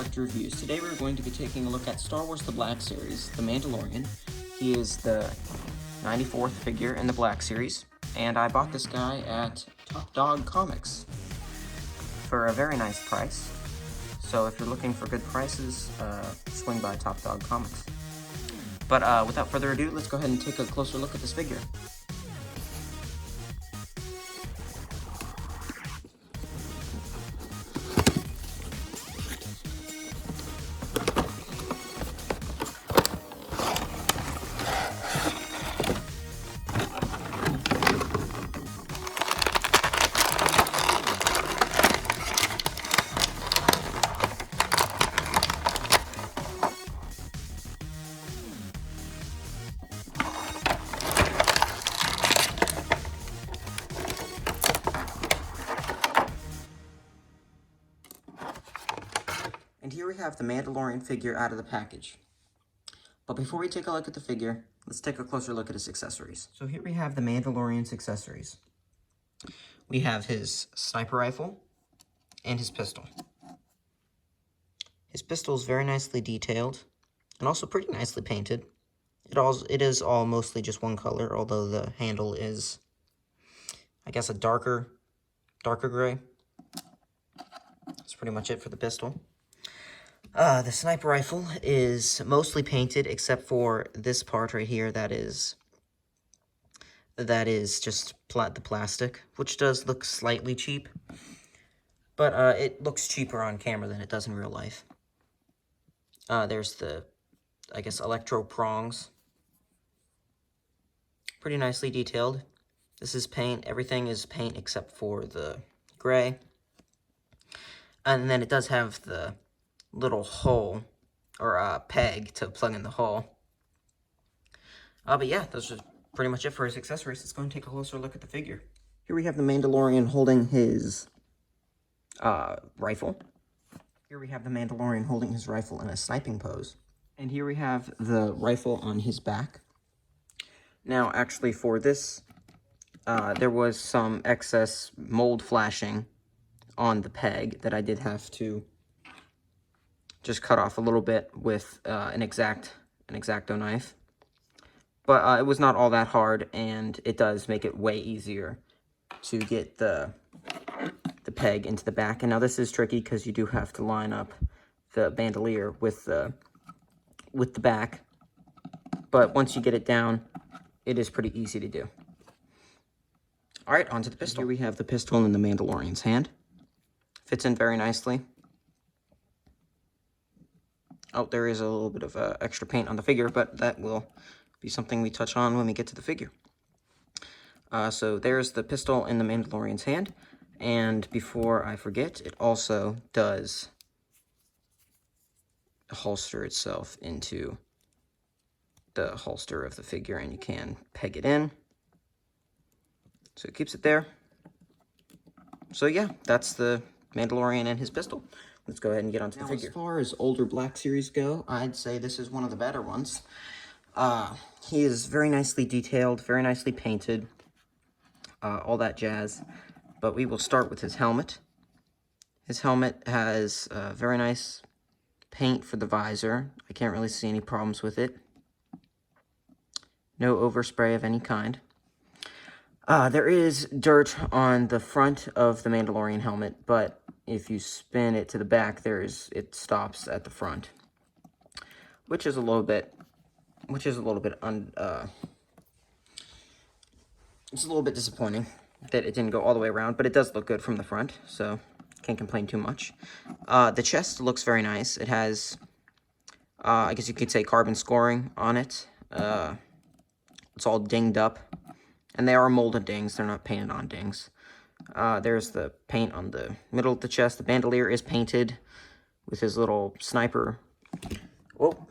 Character Reviews. Today we're going to be taking a look at Star Wars The Black Series, The Mandalorian. He is the 94th figure in the Black Series, and I bought this guy at Top Dog Comics for a very nice price. So if you're looking for good prices, swing by Top Dog Comics. But without further ado, let's go ahead and take a closer look at this figure. And here we have the Mandalorian figure out of the package. But before we take a look at the figure, let's take a closer look at his accessories. So here we have the Mandalorian's accessories. We have his sniper rifle and his pistol. His pistol is very nicely detailed and also pretty nicely painted. It is all mostly just one color, although the handle is, I guess, a darker gray. That's pretty much it for the pistol. The sniper rifle is mostly painted except for this part right here that is just the plastic, which does look slightly cheap, but it looks cheaper on camera than it does in real life. There's the, I guess, electro prongs. Pretty nicely detailed. This is paint. Everything is paint except for the gray. And then it does have the little hole, or peg to plug in the hole. But yeah, those are pretty much it for his accessories. Let's go and take a closer look at the figure. Here we have the Mandalorian holding his rifle. Here we have the Mandalorian holding his rifle in a sniping pose. And here we have the rifle on his back. Now, actually, for this, there was some excess mold flashing on the peg that I did have to just cut off a little bit with an X-Acto knife. But it was not all that hard, and it does make it way easier to get the peg into the back. And now this is tricky because you do have to line up the bandolier with the back. But once you get it down, it is pretty easy to do. All right, onto the pistol. Here we have the pistol in the Mandalorian's hand. Fits in very nicely. Oh, there is a little bit of extra paint on the figure, but that will be something we touch on when we get to the figure. So there's the pistol in the Mandalorian's hand. And before I forget, it also does holster itself into the holster of the figure, and you can peg it in. So it keeps it there. So yeah, that's the Mandalorian and his pistol. Let's go ahead and get onto the figure. As far as older Black Series go, I'd say this is one of the better ones. He is very nicely detailed, very nicely painted, all that jazz. But we will start with his helmet. His helmet has very nice paint for the visor. I can't really see any problems with it. No overspray of any kind. There is dirt on the front of the Mandalorian helmet, but if you spin it to the back, it stops at the front, which is a little bit disappointing that it didn't go all the way around, but it does look good from the front, so can't complain too much. The chest looks very nice. It has, I guess you could say, carbon scoring on it. It's all dinged up, and they are molded dings. They're not painted on dings. There's the paint on the middle of the chest. The bandolier is painted with his little sniper. Oh,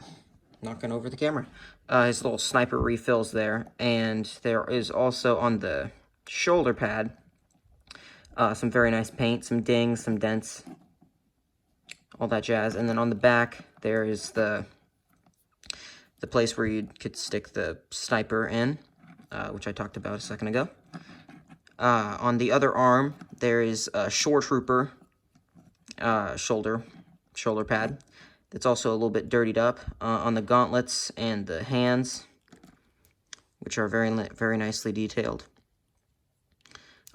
knocking over the camera. His little sniper refills there. And there is also on the shoulder pad some very nice paint, some dings, some dents, all that jazz. And then on the back, there is the place where you could stick the sniper in, which I talked about a second ago. On the other arm, there is a Shore Trooper shoulder shoulder pad. That's also a little bit dirtied up on the gauntlets and the hands, which are very nicely detailed.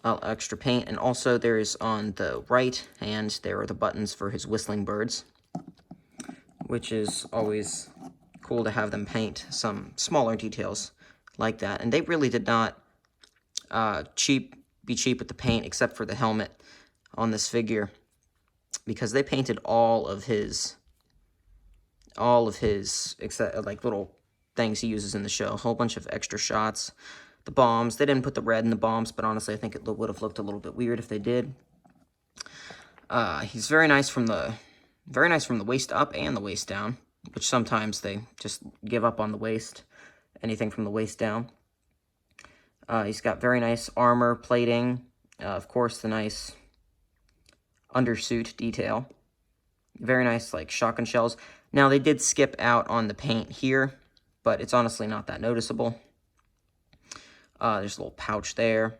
Extra paint, and also there is on the right hand, there are the buttons for his whistling birds, which is always cool to have them paint some smaller details like that. And they really did not be cheap with the paint, except for the helmet on this figure, because they painted all of his except like little things he uses in the show, a whole bunch of extra shots. The bombs, they didn't put the red in the bombs, but honestly I think it would have looked a little bit weird if they did. He's very nice from the waist up and the waist down, which sometimes they just give up on the waist, anything from the waist down. He's got very nice armor plating, of course the nice undersuit detail. Very nice, like, shotgun shells. Now, they did skip out on the paint here, but it's honestly not that noticeable. There's a little pouch there.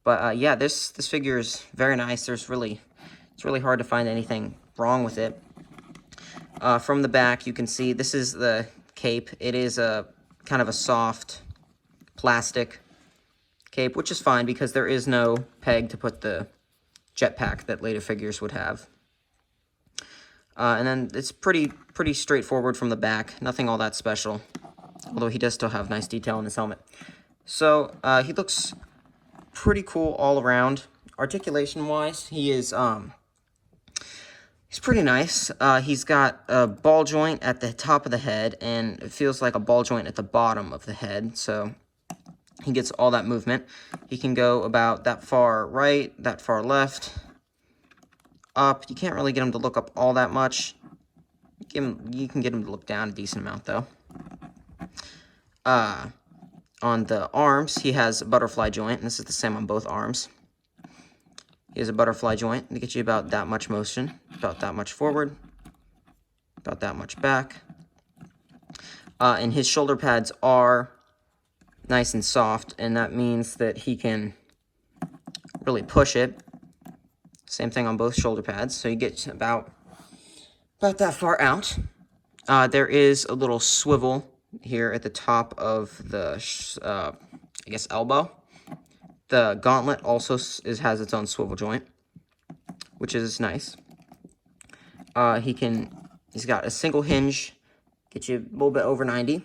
But, yeah, this figure is very nice. It's really hard to find anything wrong with it. From the back, you can see this is the cape. It is a kind of a soft plastic cape, which is fine because there is no peg to put the jetpack that later figures would have. And then it's pretty straightforward from the back. Nothing all that special. Although he does still have nice detail in his helmet. So, he looks pretty cool all around. Articulation-wise, he's pretty nice. He's got a ball joint at the top of the head, and it feels like a ball joint at the bottom of the head. So, he gets all that movement. He can go about that far right, that far left, up. You can't really get him to look up all that much. You can get him to look down a decent amount, though. On the arms, he has a butterfly joint, and this is the same on both arms. He has a butterfly joint to get you about that much motion, about that much forward, about that much back. And his shoulder pads are nice and soft, and that means that he can really push it. Same thing on both shoulder pads, so you get about that far out. There is a little swivel here at the top of the, I guess, elbow. The gauntlet also has its own swivel joint, which is nice. He's got a single hinge, get you a little bit over 90.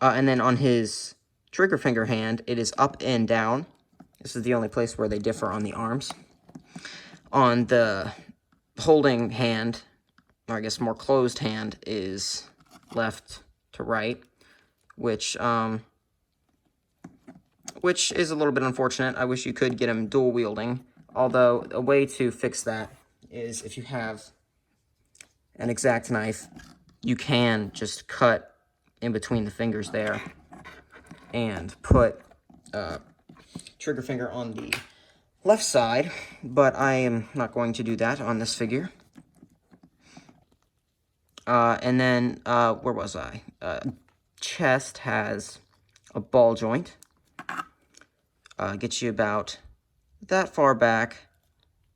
And then on his trigger finger hand, it is up and down. This is the only place where they differ on the arms. On the holding hand, or I guess more closed hand, is left to right, which is a little bit unfortunate. I wish you could get him dual wielding, although a way to fix that is if you have an X-Acto knife, you can just cut in between the fingers there and put trigger finger on the left side, but I am not going to do that on this figure. And then, where was I? Chest has a ball joint. Gets you about that far back,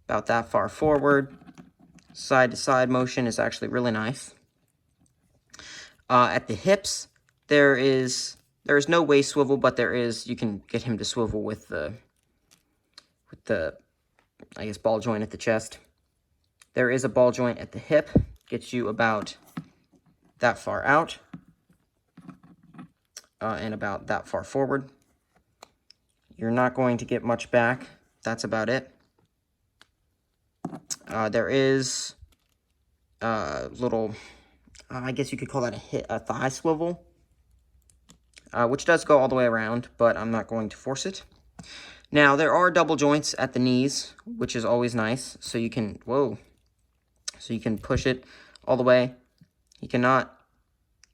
about that far forward. Side-to-side motion is actually really nice. At the hips, there is no waist swivel, but you can get him to swivel with the I guess, ball joint at the chest. There is a ball joint at the hip, gets you about that far out, and about that far forward. You're not going to get much back. That's about it. There is a little, I guess you could call that a thigh swivel, which does go all the way around, but I'm not going to force it. Now, there are double joints at the knees, which is always nice, so you can, so you can push it all the way. You cannot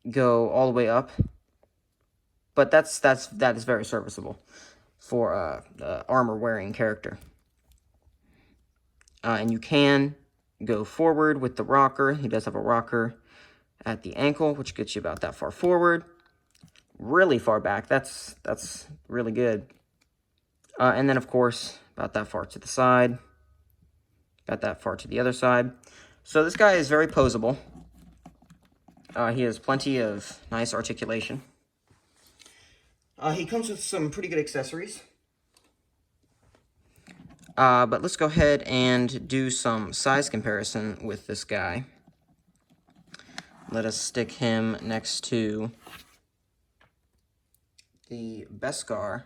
go all the way up, but that is very serviceable for a armor-wearing character. And you can go forward with the rocker. He does have a rocker at the ankle, which gets you about that far forward. Really far back. That's really good. And then, of course, about that far to the side. Got that far to the other side. So this guy is very posable. He has plenty of nice articulation. He comes with some pretty good accessories. But let's go ahead and do some size comparison with this guy. Let us stick him next to the Beskar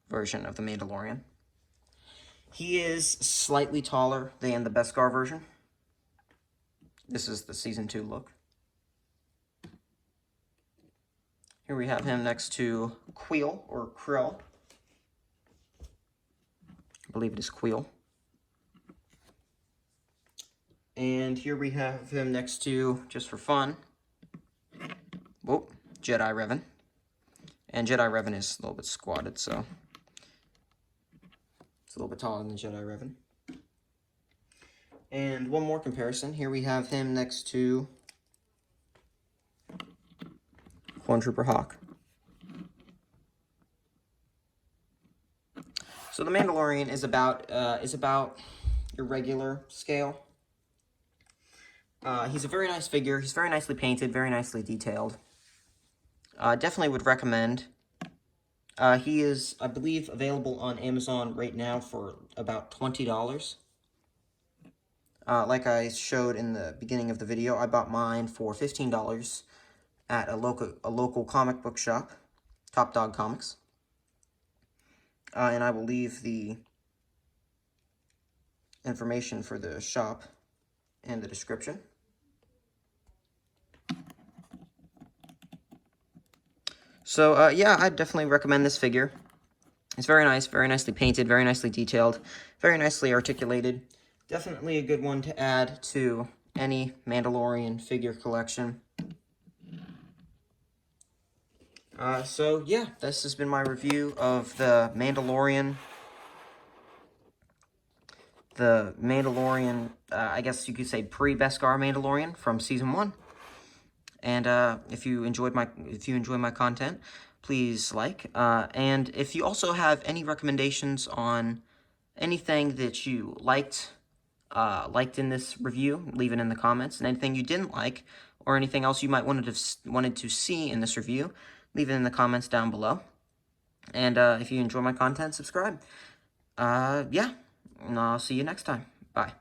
version of the Mandalorian. He is slightly taller than the Beskar version. This is the Season 2 look. Here we have him next to Queel, or Krill. I believe it is Queel. And here we have him next to, just for fun, whoop, Jedi Revan. And Jedi Revan is a little bit squatted, so it's a little bit taller than Jedi Revan. And one more comparison. Here we have him next to Clone Trooper Hawk. So the Mandalorian is about your regular scale. He's a very nice figure. He's very nicely painted, very nicely detailed. Definitely would recommend. He is, I believe, available on Amazon right now for about $20. Like I showed in the beginning of the video, I bought mine for $15 at a local comic book shop, Top Dog Comics. And I will leave the information for the shop in the description. So, yeah, I definitely recommend this figure. It's very nice, very nicely painted, very nicely detailed, very nicely articulated. Definitely a good one to add to any Mandalorian figure collection. So, yeah, this has been my review of the Mandalorian. I guess you could say pre-Beskar Mandalorian from Season 1. And if you enjoy my content, please like. And if you also have any recommendations on anything that you liked in this review, leave it in the comments. And anything you didn't like, or anything else you might wanted to see in this review, leave it in the comments down below. And if you enjoy my content, subscribe. Yeah, and I'll see you next time. Bye.